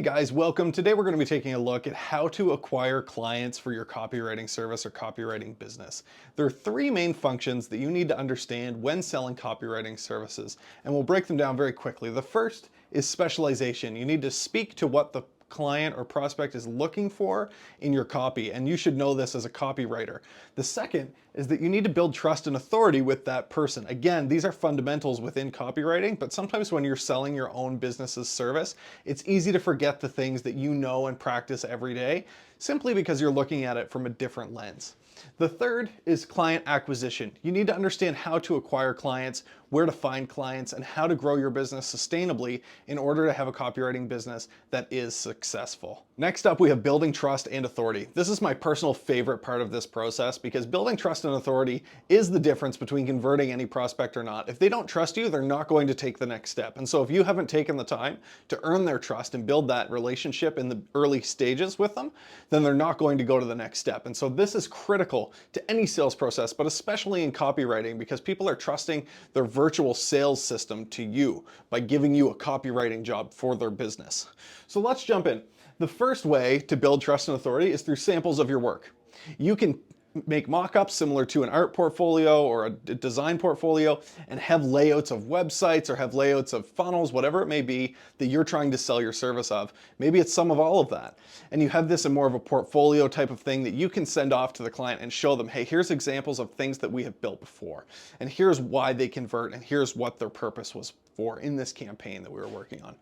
guys, welcome. Today we're going to be taking a look at how to acquire clients for your copywriting service or copywriting business. There are three main functions that you need to understand when selling copywriting services, and we'll break them down very quickly. The first is specialization. You need to speak to what the client or prospect is looking for in your copy, and you should know this as a copywriter. The second is that you need to build trust and authority with that person. Again, these are fundamentals within copywriting, but sometimes when you're selling your own business's service, it's easy to forget the things that you know and practice every day simply because you're looking at it from a different lens. The third is client acquisition. You need to understand how to acquire clients, where to find clients, and how to grow your business sustainably in order to have a copywriting business that is successful. Next up, we have building trust and authority. This is my personal favorite part of this process because building trust and authority is the difference between converting any prospect or not. If they don't trust you, they're not going to take the next step. And so if you haven't taken the time to earn their trust and build that relationship in the early stages with them, then they're not going to go to the next step. And so this is critical to any sales process, but especially in copywriting, because people are trusting their virtual sales system to you by giving you a copywriting job for their business. So let's jump in. The first way to build trust and authority is through samples of your work. You can make mock-ups similar to an art portfolio or a design portfolio and have layouts of websites or have layouts of funnels, whatever it may be that you're trying to sell your service of. Maybe it's some of all of that. And you have this in more of a portfolio type of thing that you can send off to the client and show them, hey, here's examples of things that we have built before. And here's why they convert and here's what their purpose was for in this campaign that we were working on.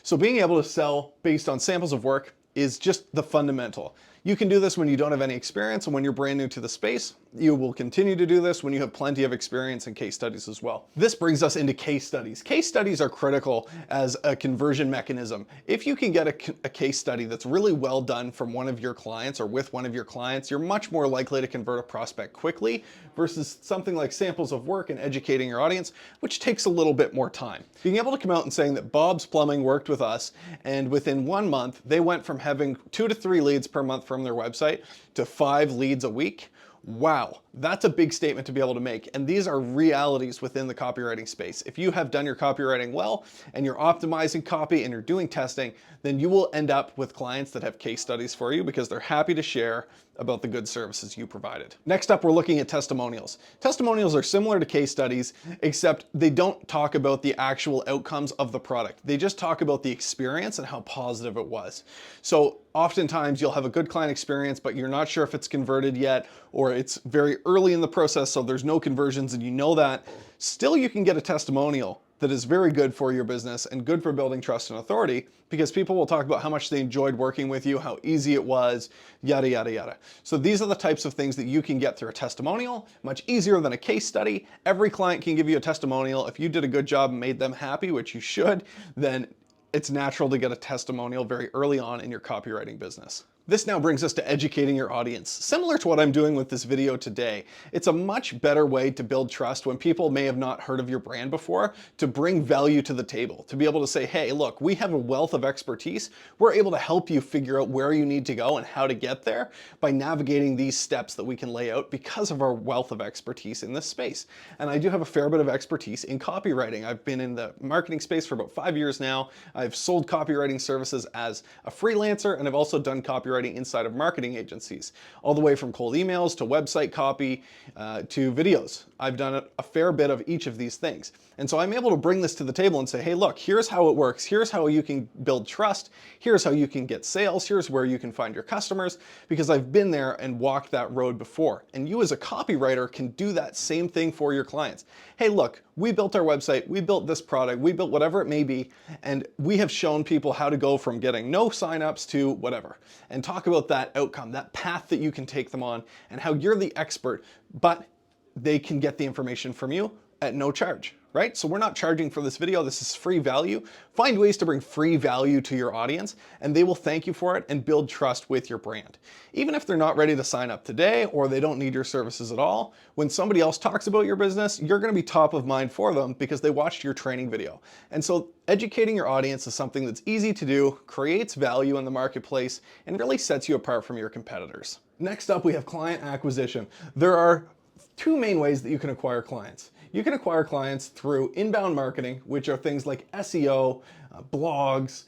So being able to sell based on samples of work is just the fundamental. You can do this when you don't have any experience, and when you're brand new to the space, you will continue to do this when you have plenty of experience and case studies as well. This brings us into case studies. Case studies are critical as a conversion mechanism. If you can get a case study that's really well done from one of your clients or with one of your clients, you're much more likely to convert a prospect quickly versus something like samples of work and educating your audience, which takes a little bit more time. Being able to come out and saying that Bob's Plumbing worked with us, and within 1 month, they went from having 2 to 3 leads per month from their website to 5 leads a week. Wow, that's a big statement to be able to make. And these are realities within the copywriting space. If you have done your copywriting well and you're optimizing copy and you're doing testing, then you will end up with clients that have case studies for you because they're happy to share about the good services you provided. Next up, we're looking at testimonials. Testimonials are similar to case studies, except they don't talk about the actual outcomes of the product. They just talk about the experience and how positive it was. So oftentimes you'll have a good client experience, but you're not sure if it's converted yet, or it's very early in the process, so there's no conversions and you know that. Still, you can get a testimonial that is very good for your business and good for building trust and authority, because people will talk about how much they enjoyed working with you, how easy it was, yada, yada, yada. So these are the types of things that you can get through a testimonial, much easier than a case study. Every client can give you a testimonial. If you did a good job and made them happy, which you should, then it's natural to get a testimonial very early on in your copywriting business. This now brings us to educating your audience. Similar to what I'm doing with this video today, it's a much better way to build trust when people may have not heard of your brand before, to bring value to the table, to be able to say, hey, look, we have a wealth of expertise. We're able to help you figure out where you need to go and how to get there by navigating these steps that we can lay out because of our wealth of expertise in this space. And I do have a fair bit of expertise in copywriting. I've been in the marketing space for about 5 years now. I've sold copywriting services as a freelancer, and I've also done copywriting inside of marketing agencies, all the way from cold emails to website copy to videos. I've done a fair bit of each of these things. And so I'm able to bring this to the table and say, hey, look, here's how it works. Here's how you can build trust. Here's how you can get sales. Here's where you can find your customers, because I've been there and walked that road before. And you as a copywriter can do that same thing for your clients. Hey, look, we built our website, we built this product, we built whatever it may be, and we have shown people how to go from getting no signups to whatever, and talk about that outcome, that path that you can take them on, and how you're the expert, but they can get the information from you at no charge, right? So we're not charging for this video. This is free value. Find ways to bring free value to your audience, and they will thank you for it and build trust with your brand. Even if they're not ready to sign up today or they don't need your services at all, when somebody else talks about your business, you're going to be top of mind for them because they watched your training video. And so educating your audience is something that's easy to do, creates value in the marketplace, and really sets you apart from your competitors. Next up, we have client acquisition. There are 2 main ways that you can acquire clients. You can acquire clients through inbound marketing, which are things like SEO, blogs,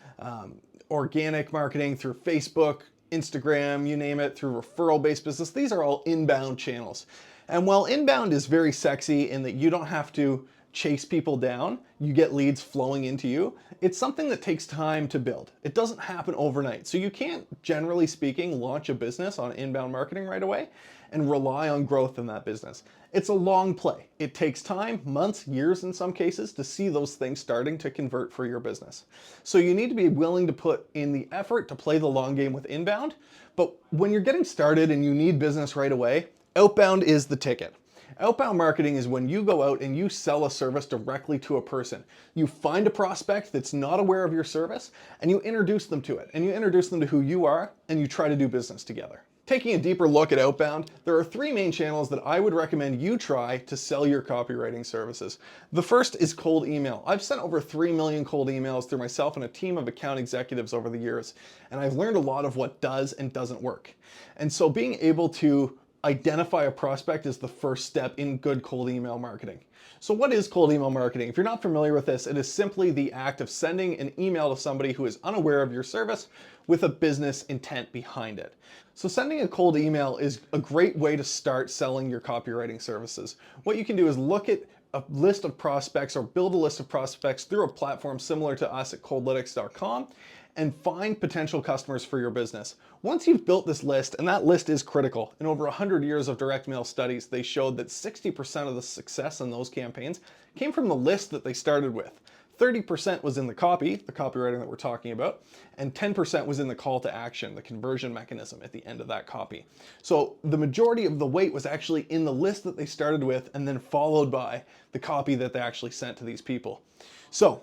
organic marketing through Facebook, Instagram, you name it, through referral-based business. These are all inbound channels. And while inbound is very sexy in that you don't have to chase people down, you get leads flowing into you, it's something that takes time to build. It doesn't happen overnight. So you can't, generally speaking, launch a business on inbound marketing right away and rely on growth in that business. It's a long play. It takes time, months, years in some cases, to see those things starting to convert for your business. So you need to be willing to put in the effort to play the long game with inbound. But when you're getting started and you need business right away, outbound is the ticket. Outbound marketing is when you go out and you sell a service directly to a person. You find a prospect that's not aware of your service and you introduce them to it, and you introduce them to who you are, and you try to do business together. Taking a deeper look at outbound, there are three main channels that I would recommend you try to sell your copywriting services. The first is cold email. I've sent over 3 million cold emails through myself and a team of account executives over the years, and I've learned a lot of what does and doesn't work. And so being able to identify a prospect is the first step in good cold email marketing. So what is cold email marketing? If you're not familiar with this, it is simply the act of sending an email to somebody who is unaware of your service with a business intent behind it. So sending a cold email is a great way to start selling your copywriting services. What you can do is look at a list of prospects or build a list of prospects through a platform similar to us at coldlytics.com and find potential customers for your business. Once you've built this list, and that list is critical, in over 100 years of direct mail studies, they showed that 60% of the success in those campaigns came from the list that they started with. 30% was in the copy, the copywriting that we're talking about, and 10% was in the call to action, the conversion mechanism at the end of that copy. So the majority of the weight was actually in the list that they started with and then followed by the copy that they actually sent to these people. So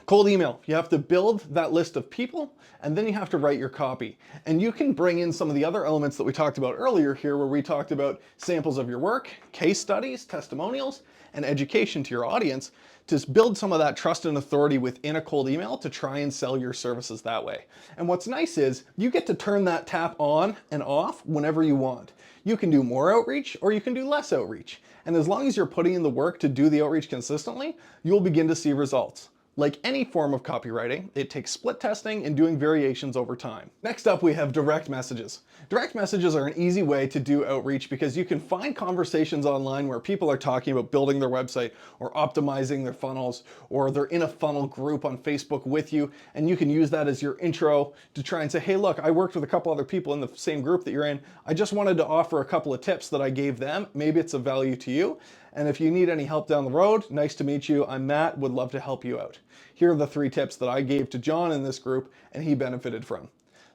cold email, you have to build that list of people and then you have to write your copy. And you can bring in some of the other elements that we talked about earlier here, where we talked about samples of your work, case studies, testimonials, and education to your audience to build some of that trust and authority within a cold email to try and sell your services that way. And what's nice is you get to turn that tap on and off whenever you want. You can do more outreach or you can do less outreach. And as long as you're putting in the work to do the outreach consistently, you'll begin to see results. Like any form of copywriting, it takes split testing and doing variations over time. Next up, we have direct messages. Direct messages are an easy way to do outreach because you can find conversations online where people are talking about building their website or optimizing their funnels, or they're in a funnel group on Facebook with you, and you can use that as your intro to try and say, hey, look, I worked with a couple other people in the same group that you're in. I just wanted to offer a couple of tips that I gave them. Maybe it's of value to you. And if you need any help down the road, nice to meet you. I'm Matt, would love to help you out. Here are the 3 tips that I gave to John in this group and he benefited from.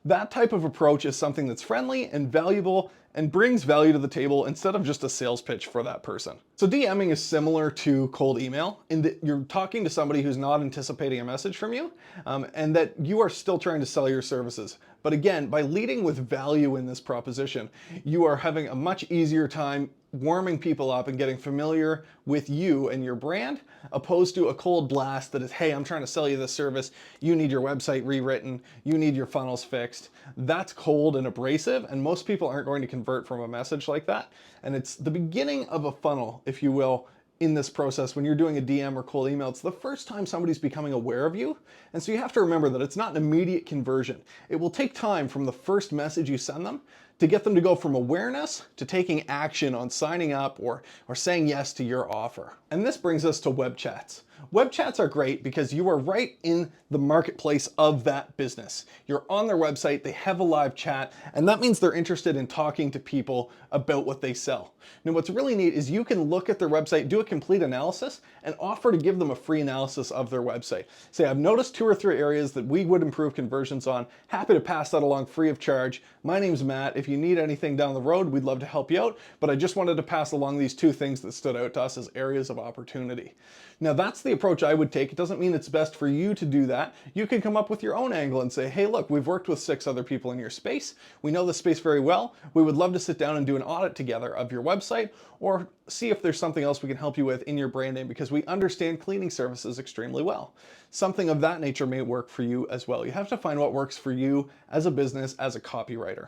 That type of approach is something that's friendly and valuable and brings value to the table instead of just a sales pitch for that person. So DMing is similar to cold email in that you're talking to somebody who's not anticipating a message from you, and that you are still trying to sell your services. But again, by leading with value in this proposition, you are having a much easier time warming people up and getting familiar with you and your brand, opposed to a cold blast that is, hey, I'm trying to sell you this service, you need your website rewritten, you need your funnels fixed. That's cold and abrasive, and most people aren't going to convert from a message like that. And it's the beginning of a funnel, if you will, in this process. When you're doing a DM or cold email, it's the first time somebody's becoming aware of you. And so you have to remember that it's not an immediate conversion. It will take time from the first message you send them to get them to go from awareness to taking action on signing up or saying yes to your offer. And this brings us to web chats. Web chats are great because you are right in the marketplace of that business. You're on their website, they have a live chat, and that means they're interested in talking to people about what they sell. Now, what's really neat is you can look at their website, do a complete analysis, and offer to give them a free analysis of their website. Say, I've noticed 2 or 3 areas that we would improve conversions on. Happy to pass that along free of charge. My name's Matt. If you need anything down the road, we'd love to help you out, but I just wanted to pass along these 2 things that stood out to us as areas of opportunity. Now, that's the approach I would take. It doesn't mean it's best for you to do that. You can come up with your own angle and say, hey, look, we've worked with 6 other people in your space. We know the space very well. We would love to sit down and do an audit together of your website, or see if there's something else we can help you with in your branding, because we understand cleaning services extremely well. Something of that nature may work for you as well. You have to find what works for you as a business, as a copywriter.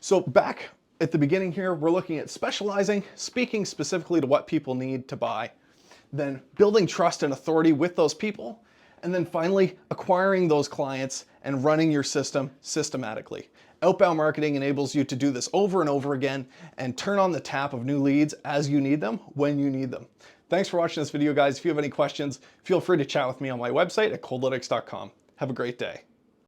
So back at the beginning here, we're looking at specializing, speaking specifically to what people need to buy, then building trust and authority with those people, and then finally acquiring those clients and running your system systematically. Outbound marketing enables you to do this over and over again and turn on the tap of new leads as you need them, when you need them. Thanks for watching this video, guys. If you have any questions, feel free to chat with me on my website at coldlytics.com. Have a great day.